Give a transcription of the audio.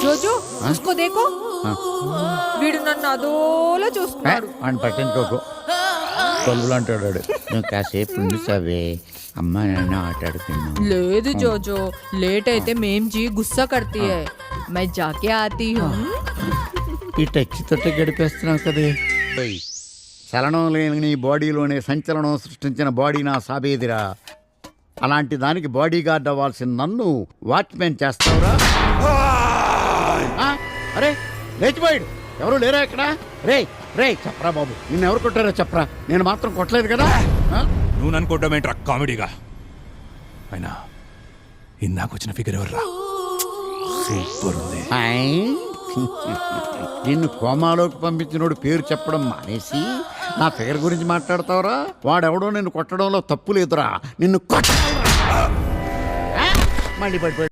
జోజో చూసుకో దేకో వీడు నన్ను అదోలా చూస్తున్నాడు. అని పట్టించుకోకు, కొలువులు అంటాడు వాడు. నువ్వు కాసేపు ఉండి సవే, అమ్మ నాన్న ఆటాడుకున్నాం. లేదు జోజో, లేట్ అయితే మేం జీ గుస్సా కడతీ హై. मैं जाके आती हूँ. ఈ టచ్ తోటే గడిపేస్తున్నావు కదే. చలనం లేని నీ బాడీలోనే సంచలనం సృష్టించిన బాడీ నా సాబేదిరా. అలాంటి దానికి బాడీ గార్డ్ అవ్వాల్సిన నన్ను వాచ్మెన్ చేస్తావురా? అరే లేచిపోయాడు, ఎవరు లేరా ఇక్కడ? రే రే చెప్పరా బాబు, నిన్ను ఎవరు కొట్టారో చెప్పరా. నేను మాత్రం కొట్టలేదు కదా. నువ్వు నన్ను కొట్టమేంట్రా కామెడీగా? అయినా ఇందాకొచ్చిన ఫిగర్ ఎవర్రా? సూపర్ ఉంది. నిన్ను కోమాలోకి పంపించినోడు పేరు చెప్పడం మానేసి నా ఫిగర్ గురించి మాట్లాడతావురా? వాడెవడో నిన్ను కొట్టడంలో తప్పు లేదురా. నిన్ను కొట్ట మళ్ళీ పడిపోయాడు.